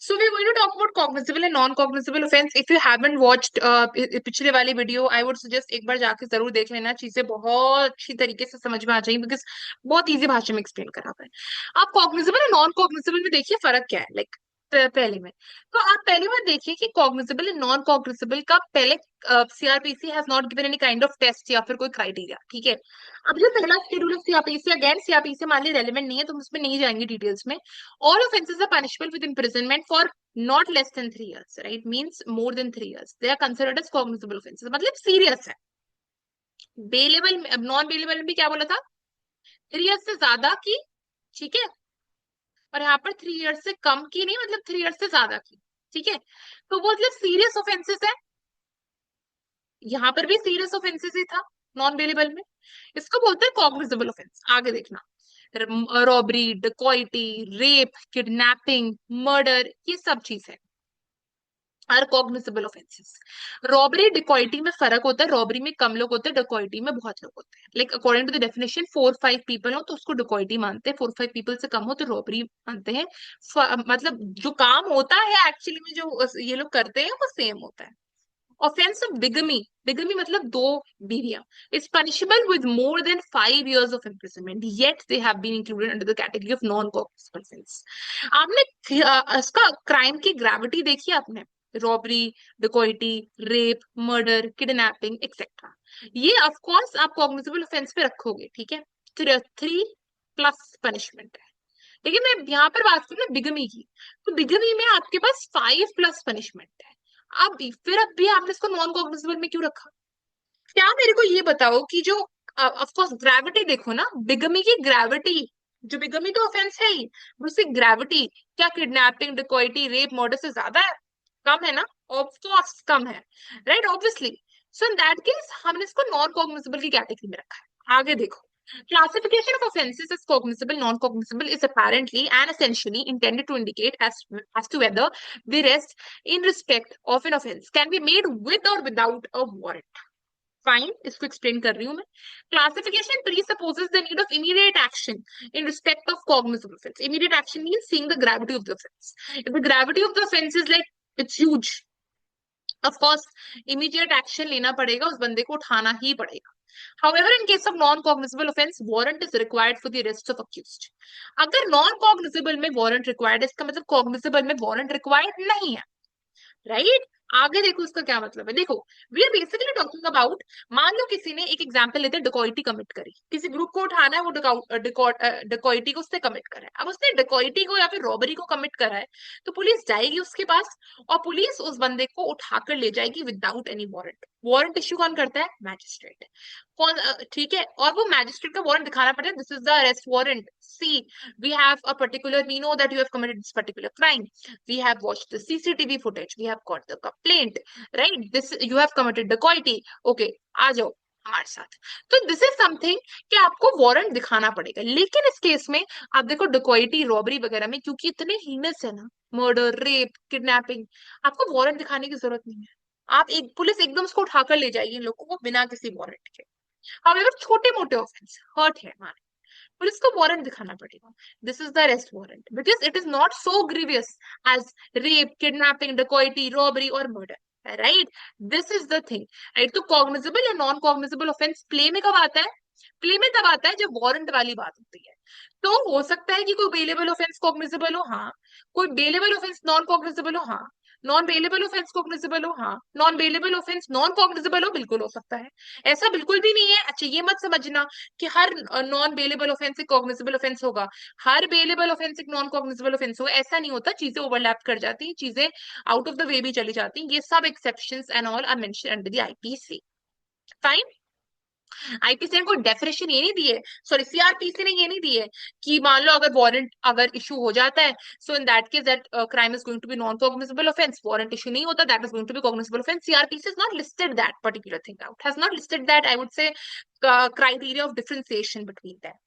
So we're going to talk about cognizable and non-cognizable offense. If you haven't watched पिछले वाली video, I would suggest एक बार जाके जरूर देख लेना. चीजें बहुत अच्छी तरीके से समझ में आ जाएंगी बिकॉज बहुत इजी भाषा में एक्सप्लेन करा हुआ है. आप कॉग्निजेबल और नॉन कॉग्निजेबल में देखिए फर्क क्या है. लाइक पहले में तो आप पहली बार देखिए कि कॉग्निजेबल एंड नॉन कॉग्निजेबल का पहले CrPC has not given any kind of test या फिर कोई क्राइटेरिया. ठीक है. अब जो पहला schedule of CrPC, again CrPC मान ली रेलिवेंट नहीं है तो हम उसमें नहीं जाएंगे डिटेल्स में. All offenses are punishable with imprisonment for not less than 3 years, right? Means more than 3 years. They are considered as cognizable offenses. मतलब सीरियस है. बेलेबल, नॉन बेलेबल में भी क्या बोला था? 3 years से ज्यादा की. ठीक है. और यहाँ पर 3 years से कम की नहीं, मतलब 3 years से ज्यादा की. ठीक है. तो वो मतलब सीरियस ऑफेंसेस है. यहाँ पर भी सीरियस ऑफेंसेस ही था नॉन बेलेबल में. इसको बोलते हैं कॉग्निजेबल ऑफेंस. आगे देखना. Robbery, dacoity, rape, kidnapping, murder, ये सब चीज है are cognizable offences. Robbery dacoity में फर्क होता है. रॉबरी में कम लोग होते हैं, डिकॉइटी में बहुत लोग होते हैं. Like according to the definition 4-5 people हो तो उसको डिकॉइटी मानते हैं, 4-5 पीपल से कम हो तो रॉबरी मानते हैं. मतलब जो काम होता है एक्चुअली में जो ये लोग करते हैं वो सेम होता है. ऑफेंस ऑफ बिगमी, बिगमी मतलब दो बीवियां, is punishable with more than 5 years of imprisonment, yet they have been included under the category of non cognizable offence. आपने इसका क्राइम की ग्रेविटी देखी आपने? Robbery, dacoity, rape, murder, kidnapping etcetera, ये of course आप कॉग्निजेबल ऑफेंस पे रखोगे. ठीक है. 3+ पनिशमेंट है. लेकिन मैं यहाँ पर बात करूँ ना बिगमी की, तो बिगमी में आपके पास 5+ पनिशमेंट है. अब फिर अब भी आपने इसको नॉन कॉग्निजेबल में क्यों रखा? क्या मेरे को ये बताओ कि जो ऑफ कोर्स ग्रेविटी देखो ना, बिगमी की ग्रेविटी, जो बिगमी तो ऑफेंस है ही, उसकी ग्रेविटी क्या किडनैपिंग, डिकॉइटी, रेप, मर्डर से ज्यादा है? कम है ना? ऑफ कोर्स कम है. Right, obviously. So in that case हमने इसको नॉन कॉग्निजेबल की कैटेगरी में रखा है. आगे देखो. Classification of offenses as cognizable, non-cognizable is apparently and essentially intended to indicate as to whether the arrest in respect of an offense can be made with or without a warrant. Fine, इसको explain कर रही हूँ मैं. Classification presupposes the need of immediate action in respect of cognizable offence. Immediate action means seeing the gravity of the offence. If the gravity of the offence is like it's huge, of course immediate action लेना पड़ेगा, उस बंदे को उठाना ही पड़ेगा. However, in case of non-cognizable offense, warrant is required for the arrest of accused. अगर non-cognizable में warrant required है, इसका मतलब cognizable में warrant required नहीं है. राइट. आगे देखो इसका क्या मतलब है. देखो, we are basically talking about, मान लो किसी ने, एक एग्जांपल लेते हैं, डिकॉइटी कमिट करी. किसी ग्रुप को उठाना है, वो डिकॉइटी को उसने कमिट करा है. अब उसने डिकॉइटी को या फिर रॉबरी को कमिट करा है, तो पुलिस जाएगी उसके पास और पुलिस उस बंदे को उठाकर ले जाएगी without any warrant. Warrant issue कौन करता है? मैजिस्ट्रेट. कौन? ठीक है. और वो मैजिस्ट्रेट का वारंट दिखाना पड़ता है. This is the arrest warrant. See, we have a particular, we know that you have committed this particular crime. We have watched the CCTV footage. We have got the complaint, right? This, you have committed dacoity. Okay, आ जाओ हमारे साथ. तो this is something कि आपको warrant दिखाना पड़ेगा. लेकिन इस केस में आप देखो डिकॉइटी, रॉबरी वगैरह में क्योंकि इतने हीनस है ना, मर्डर, रेप, किडनैपिंग, आपको वारंट दिखाने की जरूरत नहीं है. आप एक, पुलिस एकदम उसको उठाकर ले जाएगी इन लोगों को बिना किसी वारंट के. हाउएवर छोटे मोटे ऑफेंस, हर्ट है हमारे, पुलिस को वारंट दिखाना पड़ेगा. This is the arrest warrant because it is not so grievous as rape, kidnapping, dacoity, robbery और murder. Right, this is the thing. Right, तो कॉग्निजेबल या नॉन कॉग्निजेबल ऑफेंस प्ले में कब आता है? प्ले में तब आता है जब वारंट वाली बात होती है. तो हो सकता है कि कोई बेलेबल ऑफेंस कॉग्निजेबल हो, हाँ. कोई बेलेबल ऑफेंस नॉन कॉग्निजेबल हो, हाँ. नॉन बेलेबल ऑफेंस कॉग्निजेबल हो, हाँ. Non bailable offence non cognizable हो, बिल्कुल हो सकता है. ऐसा बिल्कुल भी नहीं है. अच्छा, ये मत समझना कि हर नॉन बेलेबल ऑफेंस एक कॉग्निजेबल ऑफेंस होगा, हर बेलेबल ऑफेंस एक नॉन कॉग्निजेबल ऑफेंस होगा. ऐसा नहीं होता. चीजें ओवरलैप कर जाती हैं, चीजें आउट ऑफ द वे भी चली जाती हैं. ये सब exceptions and all are mentioned under the IPC. Fine. IPC ने कोई डेफिनेशन ये नहीं दी है, सॉरी सीआरपीसी ने ये नहीं दी है कि मान लो अगर वारंट अगर इशू हो जाता है, so in that case that crime is going to be non cognizable offence. Warrant issue नहीं होता, that is going to be cognizable offence. CrPC has not listed that particular thing out, has not listed that, I would say, criteria of differentiation between them.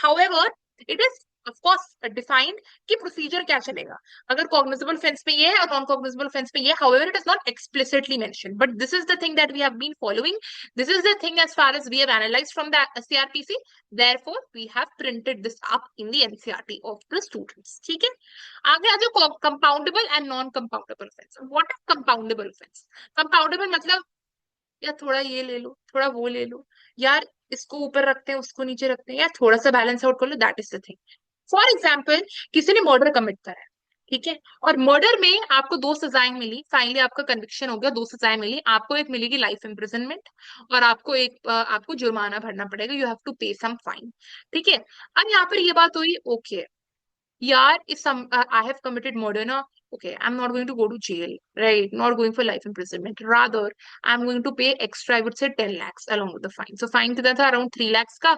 However, it is of course defined कि procedure क्या चलेगा, अगर cognizable offence में ये है और non cognizable offence में ये, however it is not explicitly mentioned, but this is the thing that we have been following, this is the thing as far as we have analysed from the CrPC, therefore we have printed this up in the NCERT of the students. ठीक है, आगे आ जाओ compoundable and non compoundable offence. What is compoundable offence? Compoundable मतलब यार थोड़ा ये ले लो, थोड़ा वो ले लो, यार इसको ऊपर रखते हैं उसको नीचे रखते हैं, यार थोड़ा सा बैलेंस आउट कर लो, that is the thing. For example, किसी ने मर्डर कमिट करा है, ठीक है, और मर्डर में आपको दो सजाएं मिली, फाइनली आपका कन्विक्शन हो गया, दो सजाएं मिली आपको, एक मिलेगी लाइफ इम्प्रिजनमेंट और आपको एक आपको जुर्माना भरना पड़ेगा, यू हैव टू पे सम फाइन. ठीक है, अब यहाँ पर ये बात हुई, okay yaar, if I have committed murder na, okay, I'm not going to go to jail, right? Not going for life imprisonment. Rather, I'm going to pay extra, I would say 10 lakhs along with the fine. So fine कितना था, around 3 lakhs का,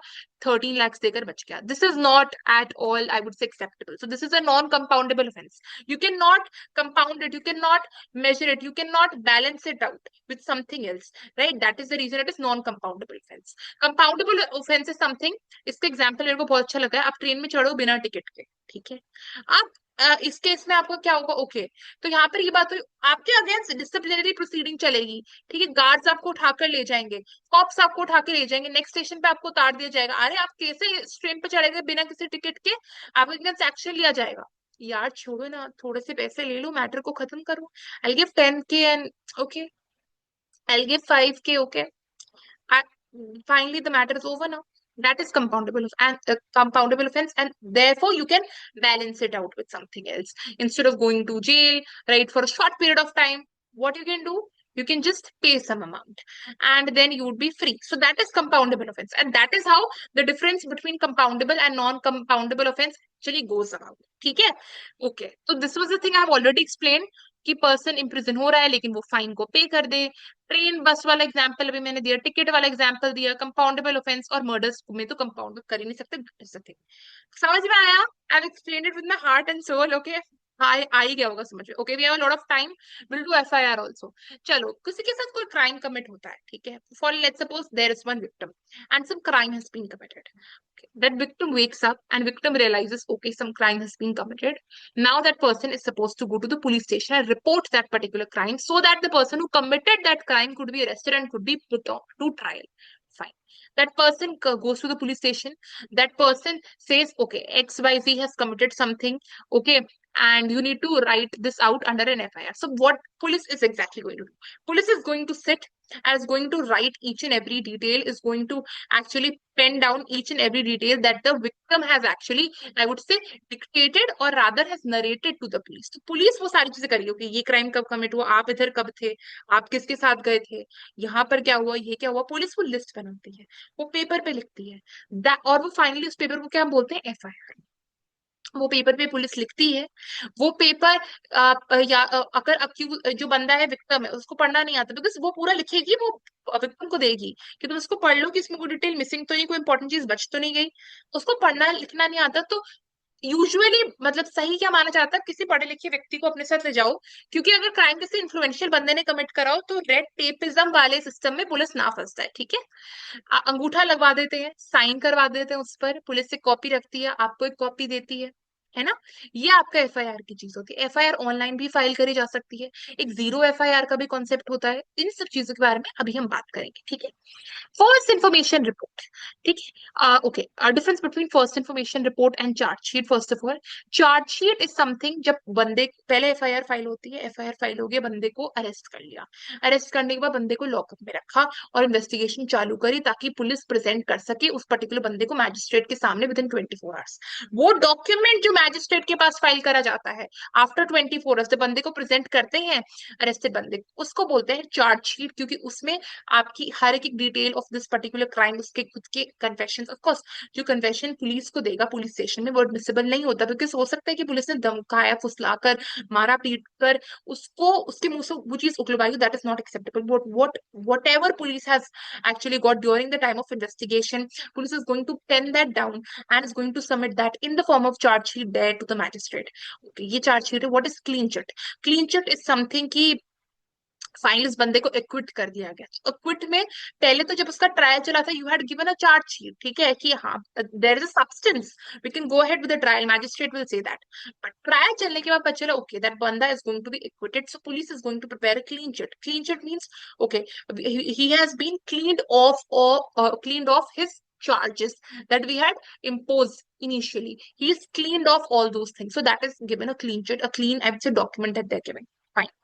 13 lakhs देकर बच गया. This is not at all, I would say, acceptable. So this is a non-compoundable offense. You cannot compound it, you cannot measure it, you cannot balance it out with something else, right? That is the reason it is non-compoundable offense. Compoundable offense is something, इसका example मेरे को बहुत अच्छा लगा है, आप train में चढ़ो बिना टिकट के, ठीक है, आप इस केस में आपको क्या होगा, ओके, तो यहाँ पर ये बात हुई, आपके अगेंस्ट डिसिप्लिनरी प्रोसीडिंग चलेगी, ठीक है, गार्ड्स आपको उठाकर ले जाएंगे, कॉप्स आपको उठा के ले जाएंगे, नेक्स्ट स्टेशन पे आपको उतार दिया जाएगा, अरे आप कैसे इस ट्रेन पे चढ़े गए बिना किसी टिकट के, आपके अगेंस्ट एक्शन लिया जाएगा. यार छोड़ो ना, थोड़े से पैसे ले लो, मैटर को खत्म करो, I give 10K and okay, I give 5K, okay, finally the matter is over now. That is compoundable and compoundable offense, and therefore you can balance it out with something else instead of going to jail, right, for a short period of time. What you can do, you can just pay some amount and then you would be free. So that is compoundable offense, and that is how the difference between compoundable and non-compoundable offense actually goes about. ठीक है, okay, so this was the thing I have already explained कि person imprison हो रहा है लेकिन वो fine को पे कर दे. ट्रेन बस वाला एग्जांपल अभी मैंने दिया, टिकट वाला एग्जांपल दिया, कंपाउंडेबल ऑफेंस और मर्डर्स में तो कंपाउंड कर ही नहीं सकते. समझ में आया? I explain it with my heart and soul. Okay, हाँ आ ही गया होगा समझ में. Okay, we have a lot of time, will do FIR also. चलो, किसी के साथ कोई क्राइम कमिट होता है, ठीक है, for let's suppose there is one victim and some crime has been committed. That victim wakes up and victim realizes, okay, some crime has been committed. Now that person is supposed to go to the police station and report that particular crime so that the person who committed that crime could be arrested and could be put on to trial. Fine. That person goes to the police station. That person says, okay, XYZ has committed something. Okay. And you need to write this out under an FIR. So what police is exactly going to do? Police is going to sit and is going to write each and every detail, is going to actually pen down each and every detail that the victim has actually, I would say, dictated or rather has narrated to the police. तो police वो सारी चीजें करेगी कि ये crime कब commit हुआ, आप इधर कब थे, आप किसके साथ गए थे, यहाँ पर क्या हुआ, ये क्या हुआ, पुलिस वो लिस्ट बनाती है, वो पेपर पे लिखती है, और वो फाइनली उस पेपर को क्या बोलते हैं, FIR. वो पेपर पे पुलिस लिखती है, वो पेपर या अगर अक्यूज जो बंदा है विक्टिम है उसको पढ़ना नहीं आता, बिकॉज वो पूरा लिखेगी, वो विक्टिम को देगी कि तुम इसको पढ़ लो कि इसमें कोई डिटेल मिसिंग तो नहीं, कोई इंपॉर्टेंट चीज बच तो नहीं गई. उसको पढ़ना लिखना नहीं आता, तो यूजुअली मतलब सही क्या माना जाता है, किसी पढ़े लिखे व्यक्ति को अपने साथ ले जाओ, क्योंकि अगर क्राइम किसी इन्फ्लुएंशियल बंदे ने कमिट कराओ तो रेड टेपिज्म वाले सिस्टम में पुलिस ना फंसता है. ठीक है, अंगूठा लगवा देते हैं, साइन करवा देते हैं उस पर, पुलिस से कॉपी रखती है, आपको एक कॉपी देती है ना. ये आपका FIR की चीज होती है. FIR ऑनलाइन भी फाइल करी जा सकती है, एक जीरो FIR का भी कॉन्सेप्ट होता है. इन सब चीजों के बारे में अभी हम बात करेंगे. ठीक है, फर्स्ट इंफॉर्मेशन रिपोर्ट. ठीक है, okay, difference between first information report and chargesheet. First of all, chargesheet is something जब बंदे पहले FIR फाइल होती है, FIR फाइल हो गया, बंदे को अरेस्ट कर लिया, अरेस्ट करने के बाद बंदे को लॉकअप में रखा और इन्वेस्टिगेशन चालू करी ताकि पुलिस प्रेजेंट कर सके उस पर्टिकुलर बंदे को मैजिस्ट्रेट के सामने विद इन 24 आवर्स. वो डॉक्यूमेंट जो मैजिस्ट्रेट के पास फाइल करा जाता है आफ्टर 24 आवर्स, जब बंदे को प्रेजेंट करते हैं अरेस्टेड बंदे, उसको बोलते हैं चार्जशीट, क्योंकि उसमें आपकी हर एक detail of this particular crime, उसके खुद के कन्फेशन. ऑफ कोर्स जो कन्फेशन पुलिस को देगा पुलिस स्टेशन में वो एडमिसिबल नहीं होता, बिकॉज हो सकता है कि पुलिस ने धमकाया, फुसलाकर, मारा पीट कर उसको उसके मुंह से वो चीज उगलवाई. That is not acceptable. Whatever police has actually got during the time of investigation, police is going to pen that down and is going to submit that in the form of charge sheet there to the magistrate. Okay, ये charge sheet है. What is clean chit? Clean chit is something कि finally इस बंदे को equity कर दिया गया। Equity में पहले तो जब उसका ट्रायल चला था, you had given a charge sheet, ठीक है, कि हाँ there is a substance, we can go ahead with the trial, magistrate will say that. But trial चलने के बाद पता चला ओके दैट बंदा is going to be acquitted, so police is going to prepare a clean chit. Clean chit means okay he has been cleaned off, or cleaned off his charges that we had imposed initially. He is cleaned off all those things, so that is given a clean chit, a clean, I would say, document that they're giving. Fine.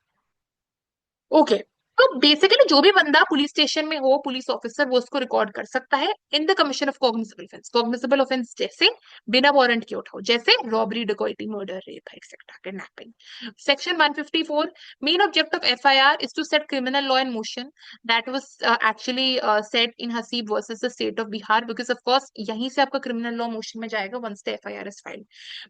Okay, तो basically जो भी बंदा police station में हो, police officer, वो उसको record कर सकता है in the commission of cognizable offence. Cognizable offence जैसे बिना वारंट के उठाओ, जैसे रॉबरी, डकैती, murder, rape etcetera, kidnapping. Section 154, main object of FIR is to set criminal law in motion. That was actually set in Haseeb versus the state of Bihar, because of course यहीं से आपका criminal law motion में जाएगा once the FIR is filed.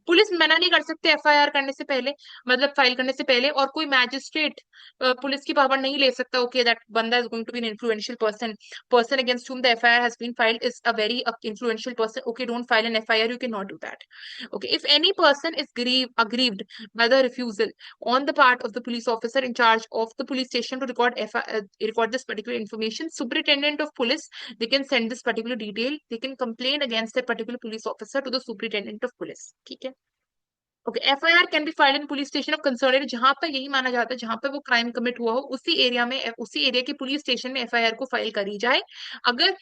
Police मना नहीं कर सकते FIR करने से पहले, मतलब फाइल करने से पहले, और कोई मैजिस्ट्रेट पुलिस की पावर नहीं ले सकता ओके दैट बंदा is going to be an influential person, person against whom the FIR has been filed is a very influential person, okay don't file an FIR, you cannot do that. Okay, if any person is aggrieved by the refusal on the part of the police officer in charge of the police station to record this particular information, superintendent of police, they can send this particular detail, they can complain against that particular police officer to the superintendent of police, ठीक है। Okay, FIR can be filed in police station of concern area, जहां पर यही माना जाता है जहां पर वो क्राइम कमिट हुआ हो, उसी एरिया में, उसी एरिया के पुलिस स्टेशन में एफआईआर को फाइल करी जाए। अगर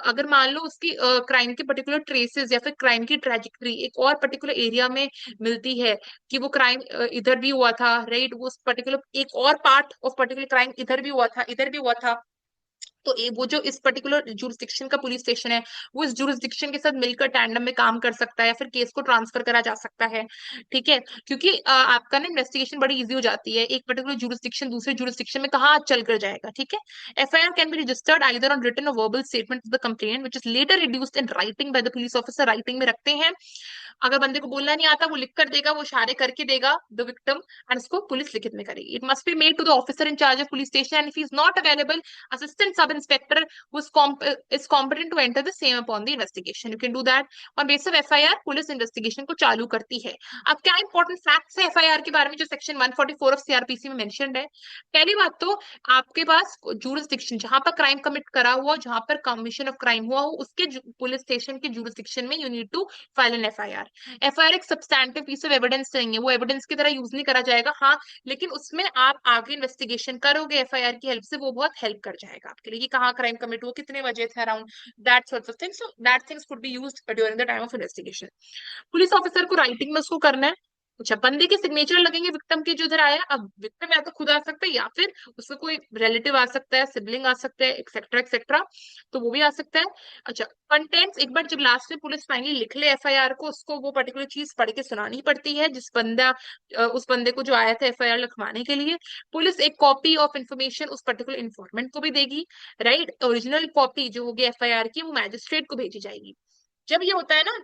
अगर मान लो उसकी क्राइम के पर्टिकुलर ट्रेसेस या फिर क्राइम की ट्रेजेक्टरी एक और पर्टिकुलर एरिया में मिलती है, कि वो क्राइम इधर भी हुआ था, राइट, वो पर्टिकुलर एक और पार्ट ऑफ पर्टिकुलर क्राइम इधर भी हुआ था, इधर भी हुआ था, तो वो जो इस पर्टिकुलर जुरिस्डिक्शन का पुलिस स्टेशन है, वो इस जुरिस्डिक्शन के साथ मिलकर टैंडम में काम कर सकता है, या फिर केस को ट्रांसफर करा जा सकता है, ठीक है, क्योंकि आपका ना इन्वेस्टिगेशन बड़ी इजी हो जाती है, एक पर्टिकुलर जुरिस्डिक्शन दूसरे जुरिस्डिक्शन में कहाँ चल कर जाएगा, ठीक है। FIR can be registered either on written और verbal statement of the complaint which is later reduced in writing by the police officer, writing में रखते हैं। अगर बंदे को बोलना नहीं आता, वो लिख कर देगा, वो इशारे करके देगा द विक्टिम, एंड उसको पुलिस लिखित में करेगी। It must be made to the officer in charge of police station, and if he is not available, assistant sub inspector who is competent to enter the same upon the investigation, you can do that। on basis of FIR police investigation को चालू करती है। अब क्या important facts है FIR के बारे में जो सेक्शन 144 ऑफ सीआरपीसी में मेंशन्ड है। पहली बात तो आपके पास जुरिस्डिक्शन जहां पर क्राइम कमिट करा हुआ, जहां पर कमीशन ऑफ क्राइम हुआ हो, उसके पुलिस स्टेशन के जुरिस्डिक्शन में you need to file an FIR. FIR एक सब्सटैंटिव पीस ऑफ एविडेंस नहीं है, वो एविडेंस की तरह यूज नहीं करा जाएगा, हाँ, लेकिन उसमें आप आगे इन्वेस्टिगेशन करोगे एफआईआर की हेल्प से, वो बहुत हेल्प कर जाएगा आपके लिए, कि कहाँ क्राइम कमिट हुआ, कितने बजे थे around, that sorts of things, so that things could be used during the time of investigation. Police officer को राइटिंग में उसको करना है। अच्छा, बंदे के सिग्नेचर लगेंगे विक्टिम के जो इधर आया, अब विक्टिम या तो खुद आ सकता है, या फिर उसका कोई रिलेटिव आ सकता है, सिबलिंग आ सकता है, एक्सेट्रा एक्सेट्रा, तो वो भी आ सकता है। अच्छा, कंटेंट्स एक बार जब लास्ट में पुलिस फाइनली लिख ले एफआईआर को, उसको वो पर्टिकुलर चीज पढ़ के सुनानी पड़ती है, जिस बंदा उस बंदे को जो आया था एफआईआर लिखवाने के लिए। पुलिस एक कॉपी ऑफ इंफॉर्मेशन उस पर्टिकुलर इन्फॉर्मेंट को भी देगी, राइट, ओरिजिनल कॉपी जो होगी एफआईआर की वो मैजिस्ट्रेट को भेजी जाएगी। जब ये होता है ना,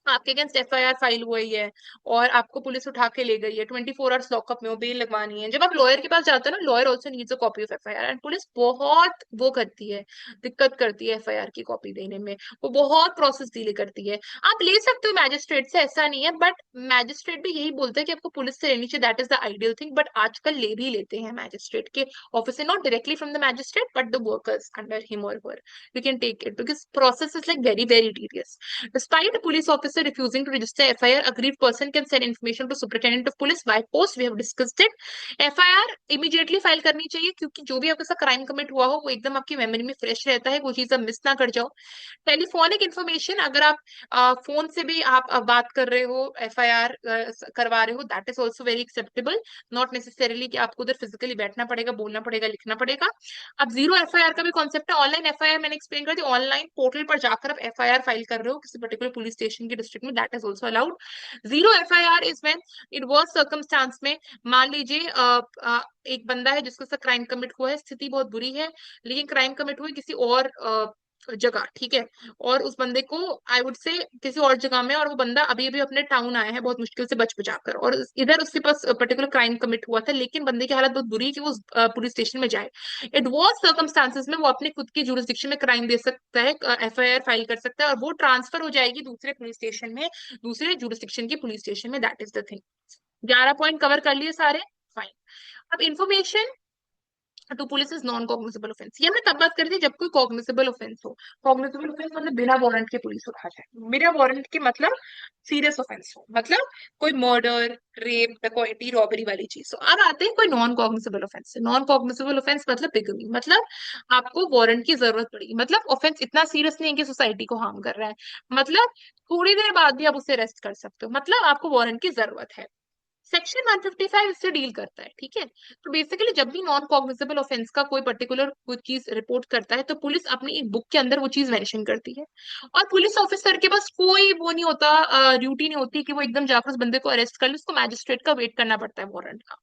आपके अगेंस्ट एफआईआर फाइल हुई है और आपको पुलिस उठा के ले गई है, 24 आवर्स लॉकअप में हो, बेल लगवानी है, जब आप लॉयर के पास जाते हो ना, lawyer also needs a copy of FIR, and police बहुत वो करती है, दिक्कत करती है एफआईआर की कॉपी देने में, वो बहुत प्रोसेस डिले करती है। आप ले सकते हो मैजिस्ट्रेट से, ऐसा नहीं है, बट मैजिस्ट्रेट भी यही बोलते हैं कि आपको पुलिस से लेनी चाहिए, that is the ideal thing, but आजकल ले भी लेते हैं मैजिस्ट्रेट के ऑफिस से, not directly from the magistrate but the workers under him और her, you can take it because process is like very very tedious। Despite a police officer refusing to register FIR, aggrieved person can send information to superintendent of police by post. We have discussed it. FIR immediately file करनी चाहिए, क्योंकि जो भी आपके साथ crime commit हुआ हो वो एकदम आपकी मेमोरी में फ्रेश रहता है, वो चीज आप मिस ना कर जाओ। टेलीफोनिक इन्फॉर्मेशन, अगर आप फोन से भी आप बात कर रहे हो, एफआईआर करवा रहे हो, that is also very acceptable, not necessarily कि आपको उधर फिजिकली बैठना पड़ेगा, बोलना पड़ेगा, लिखना पड़ेगा। अब जीरो एफआईआर का भी कॉन्सेप्ट है, ऑनलाइन एफआईआर मैंने एक्सप्लेन कर दिया, ऑनलाइन पोर्टल पर जाकर आप एफआईआर फाइल कर रहे हो किसी पर्टिकुलर पुलिस स्टेशन के डिस्ट्रिक्ट में, that is also allowed. Zero FIR is when in worst circumstance में, मान लीजिए एक बंदा है जिसके साथ क्राइम कमिट हुआ है, स्थिति बहुत बुरी है, लेकिन क्राइम कमिट हुआ है किसी और जगह, ठीक है, और उस बंदे को आई वुड से किसी और जगह में, और वो बंदा अभी अभी अपने टाउन आया है बहुत मुश्किल से बच बचा कर, और इधर उसके पास पर्टिकुलर क्राइम कमिट हुआ था, लेकिन बंदे की हालत बहुत बुरी है कि वो पुलिस स्टेशन में जाए। इट वॉज सर्कमस्टांसेस में वो अपने खुद की जुरिस्डिक्शन में क्राइम दे सकता है, एफआईआर फाइल कर सकता है, और वो ट्रांसफर हो जाएगी दूसरे पुलिस स्टेशन में, दूसरे जुरिस्डिक्शन की पुलिस स्टेशन में, that is the thing. 11 point cover कर लिए सारे, फाइन। अब information to police is non cognizable offence. ये हमने तब बात करी थी जब कोई कॉग्निजेबल ऑफेंस हो। कॉग्निजेबल ऑफेंस मतलब बिना वारंट के पुलिस उठा जाए, बिना वारंट के मतलब सीरियस ऑफेंस हो, मतलब कोई मर्डर, रेप, डकैती, रॉबरी वाली चीज। तो अब आते हैं कोई non cognizable offence. Non cognizable offence मतलब बिगमी, मतलब आपको वारंट की जरूरत पड़ेगी, मतलब ऑफेंस इतना सीरियस नहीं है कि सोसाइटी को हार्म कर रहा है, मतलब थोड़ी देर बाद भी आप उसे अरेस्ट कर सकते हो, मतलब आपको वारंट की जरूरत है। सेक्शन 155 इससे डील करता है, ठीक है। तो बेसिकली जब भी नॉन कॉग्निजेबल ऑफेंस का कोई पर्टिकुलर कोई चीज रिपोर्ट करता है तो पुलिस अपनी एक बुक के अंदर वो चीज मेंशन करती है, और पुलिस ऑफिसर के पास कोई वो नहीं होता, ड्यूटी नहीं होती कि वो एकदम जाकर उस बंदे को अरेस्ट कर ले। उसको मैजिस्ट्रेट का वेट करना पड़ता है वारंट का।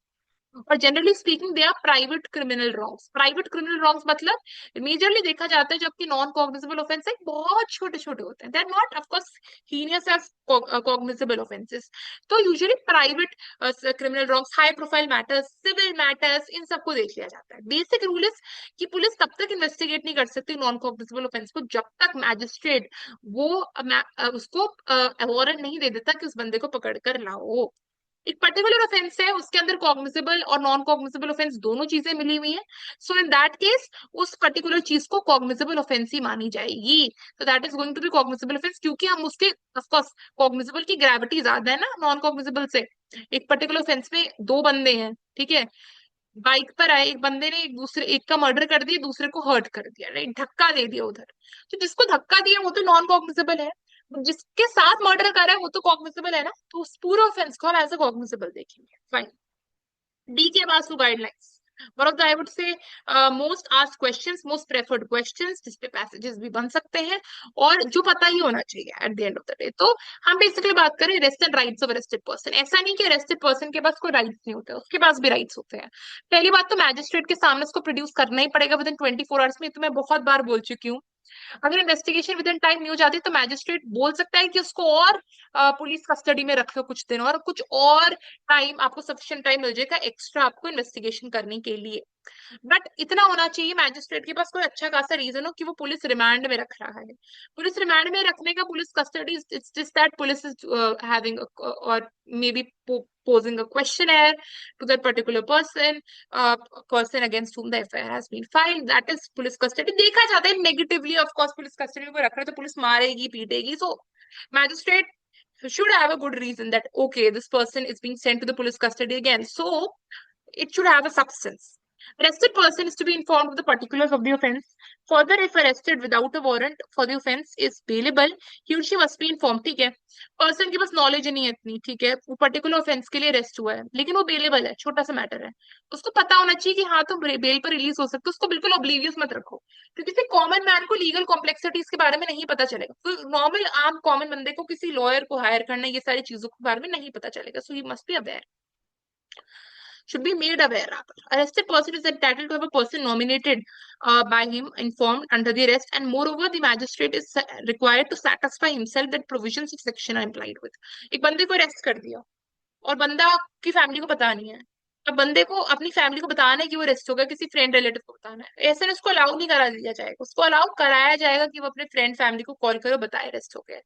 और generally speaking they are private criminal wrongs. Private criminal wrongs मतलब मेजरली देखा जाता है जबकि नॉन कॉग्निजेबल ऑफेंस है बहुत छोटे छोटे होते हैं, they are not of course heinous as cognizable offences. तो usually private criminal wrongs, high profile matters, civil matters, इन सबको देख लिया जाता है। बेसिक रूल इज कि पुलिस तब तक इन्वेस्टिगेट नहीं कर सकती नॉन कॉग्निजेबल ऑफेंस को जब तक मैजिस्ट्रेट वो उसको वारंट नहीं दे देता कि उस बंदे को पकड़ कर लाओ। एक पर्टिकुलर ऑफेंस है उसके अंदर कॉग्निजेबल और नॉन कॉग्निजेबल ऑफेंस दोनों चीजें मिली हुई है, सो इन दैट केस उस पर्टिकुलर चीज को कॉग्निजेबल ऑफेंस ही मानी जाएगी। तो that is going to be cognizable offence, क्योंकि हम उसके ऑफ कोर्स कॉग्निजेबल की ग्रेविटी ज्यादा है ना नॉन कॉग्निजेबल से। एक पर्टिकुलर ऑफेंस में दो बंदे हैं, ठीक है, बाइक पर आए, एक बंदे ने एक का मर्डर कर दिया, दूसरे को हर्ट कर दिया, राइट, धक्का दे दिया उधर। तो जिसको धक्का दिया वो तो नॉन कॉग्निजेबल है, जिसके साथ मर्डर करा है वो तो कॉग्निजेबल है ना, तो उस पूरे ऑफेंस को हम एज अ कॉग्निजेबल देखेंगे। फाइन। डी के Basu guidelines, one of the I would say most asked questions, most preferred questions, जिसपे पैसेजेस भी बन सकते हैं और जो पता ही होना चाहिए at the end of the day. तो हम बेसिकली बात करें arrest and rights of arrested person. ऐसा नहीं कि अरेस्टेड पर्सन के पास कोई राइट्स नहीं होते, उसके पास भी राइट्स होते हैं। पहली बात तो मैजिस्ट्रेट के सामने उसको प्रोड्यूस करना ही पड़ेगा विद इन 24 आवर्स में, तो मैं बहुत बार बोल चुकी हूँ। अगर इन्वेस्टिगेशन विद इन टाइम नहीं हो जाती तो मैजिस्ट्रेट बोल सकता है कि उसको और पुलिस कस्टडी में रख लो कुछ दिन, और कुछ और टाइम आपको सफिशिएंट टाइम मिल जाएगा एक्स्ट्रा आपको इन्वेस्टिगेशन करने के लिए। बट इतना होना चाहिए मैजिस्ट्रेट के पास कोई अच्छा खासा रीजन हो कि वो पुलिस रिमांड में रख रहा है। पुलिस रिमांड में रखने का police custody, it's just that police is having और maybe posing a questionnaire to that particular person against whom the FIR has been filed. That is police custody. देखा जाता है negatively, of course police custody में कोई रख रहा है तो पुलिस मारेगी पीटेगी, so magistrate should have a good reason that okay, this person is being sent to the police custody again, so it should have a substance. Arrested person is to be informed of the particulars of the offense. Further, if arrested without a warrant for the offense is bailable, he or she must be informed, ठीक है। Person के पास knowledge नहीं है इतनी, ठीक है, वो particular offence के लिए अरेस्ट हुआ है लेकिन वो बेलेबल है, छोटा सा मैटर है, उसको पता होना चाहिए कि हाँ तुम बेल पर रिलीज हो सकते हो। उसको बिल्कुल ऑब्लिवियस मत रखो, क्योंकि किसी कॉमन मैन को लीगल कॉम्प्लेक्सिटीज के बारे में नहीं पता चलेगा। तो नॉर्मल आम कॉमन बंदे को किसी लॉयर को हायर करना, ये सारी चीजों के बारे में नहीं पता चलेगा, so he must be aware, should be made aware rather. Arrested person is entitled to have a person nominated by him informed under the arrest, and moreover the magistrate is required to satisfy himself that provisions of section are implied with. एक बंदे को arrest कर दिया और बंदा की family को पता नहीं है, अब बंदे को अपनी फैमिली को बताना है कि वो अरेस्ट हो गया, किसी फ्रेंड रिलेटिव को बताना है, ऐसे में उसको अलाउ नहीं करा दिया जाएगा, उसको अलाउ कराया जाएगा कि वो अपने फ्रेंड फैमिली को कॉल करो बताए अरेस्ट हो गया।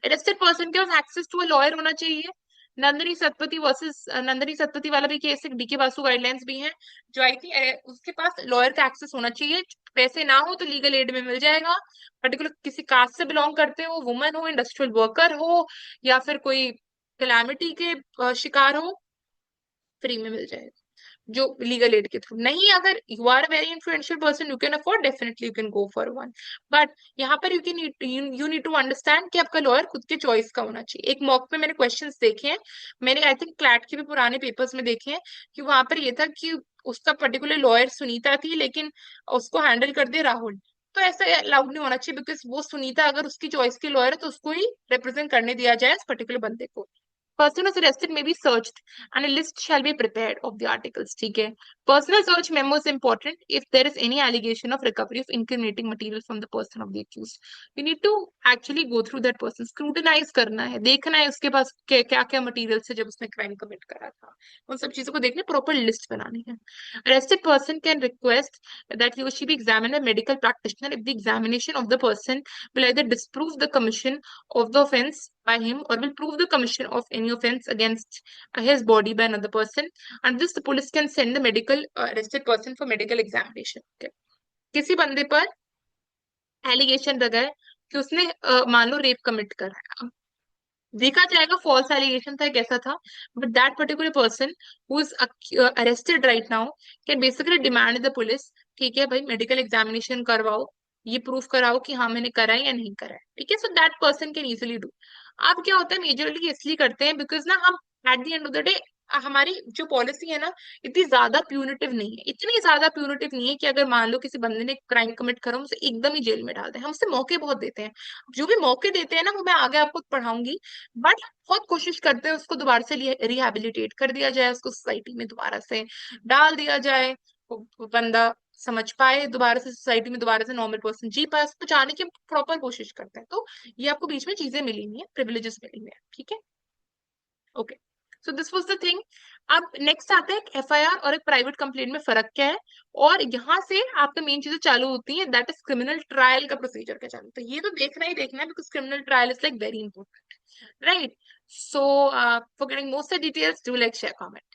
अरेस्टेड पर्सन के पास एक्सेस टू अ लॉयर होना चाहिए। नंदिनी सतपथी वर्सेस नंदिनी सतपथी वाला भी केस, डीके बासु गाइडलाइंस भी है जो आई थी, उसके पास लॉयर का एक्सेस होना चाहिए। पैसे ना हो तो लीगल एड में मिल जाएगा, पर्टिकुलर किसी कास्ट से बिलोंग करते हो, वुमन हो, इंडस्ट्रियल वर्कर हो, या फिर कोई कैलामिटी के शिकार हो, फ्री में मिल जाएगा जो लीगल एड के थ्रू। नहीं, अगर you are very influential person you can afford, definitely you can go for one, but यहाँ पर यू नीड टू अंडरस्टैंड कि आपका लॉयर खुद के चॉइस का होना चाहिए। एक मॉक में मैंने क्वेश्चंस देखे हैं, मैंने आई थिंक क्लैट के भी पुराने पेपर्स में देखे हैं, कि वहां पर ये था कि उसका पर्टिकुलर लॉयर सुनीता थी लेकिन उसको हैंडल कर दिया राहुल। तो ऐसा अलाउड नहीं होना चाहिए, बिकॉज वो सुनीता अगर उसकी चॉइस की लॉयर है तो उसको ही रिप्रेजेंट करने दिया जाए इस पर्टिकुलर बंदे को। Person was arrested may be searched and a list shall be prepared of the articles, ठीक है। Personal search memo is important if there is any allegation of recovery of incriminating material from the person of the accused. You need to actually go through that person, scrutinize करना है, देखना है उसके पास क्या क्या material है जब उसने क्राइम कमिट करा था, उन सब चीजों को देखने, प्रॉपर लिस्ट बनानी है। Arrested person can request that he or she be examined by medical practitioner if the examination of the person will either disprove the commission of the offense by him or will prove the commission of any offense against his body by another person. And this, the police can send the medical arrested person for medical examination. Okay. किसी बंदे पर allegation लगा है कि उसने मान लो rape commit करा है, देखा जाएगा फॉल्स एलिगेशन था कैसा था, but that particular person who is arrested right now can basically demand the police, ठीक है भाई मेडिकल एग्जामिनेशन करवाओ, ये प्रूफ कराओ कि हाँ मैंने करा है या नहीं करा है, ठीक है, so that person can easily do. अब क्या होता है मेजरली इसलिए करते हैं बिकॉज ना हम at the end of the day हमारी जो पॉलिसी है ना इतनी ज्यादा प्यूनिटिव नहीं है, इतनी ज्यादा प्यूनिटिव नहीं है कि अगर मान लो किसी बंदे ने क्राइम कमिट करा उसे एकदम ही जेल में डाल दें, हम उसे मौके बहुत देते हैं, जो भी मौके देते हैं ना वो मैं आगे आपको पढ़ाऊंगी, बट बहुत कोशिश करते हैं उसको दोबारा से रिहेबिलिटेट कर दिया जाए, उसको सोसाइटी में दोबारा से डाल दिया जाए, वो बंदा समझ पाए दोबारा से सोसाइटी में, दोबारा से नॉर्मल पर्सन जी पाए, उसको जाने की प्रॉपर कोशिश करते हैं। तो ये आपको बीच में चीजें मिली हुई है, प्रिविलेजेस मिली हुई है, ठीक है। Okay, so this was the thing. अब नेक्स्ट आता है एफआईआर और एक प्राइवेट कंप्लेंट में फर्क क्या है, और यहाँ से आपका मेन चीजें चालू होती है, दैट इज क्रिमिनल ट्रायल का प्रोसीजर क्या चालू, तो ये तो देखना ही देखना है because criminal trial is like very important, right. So for getting most details do like share comment.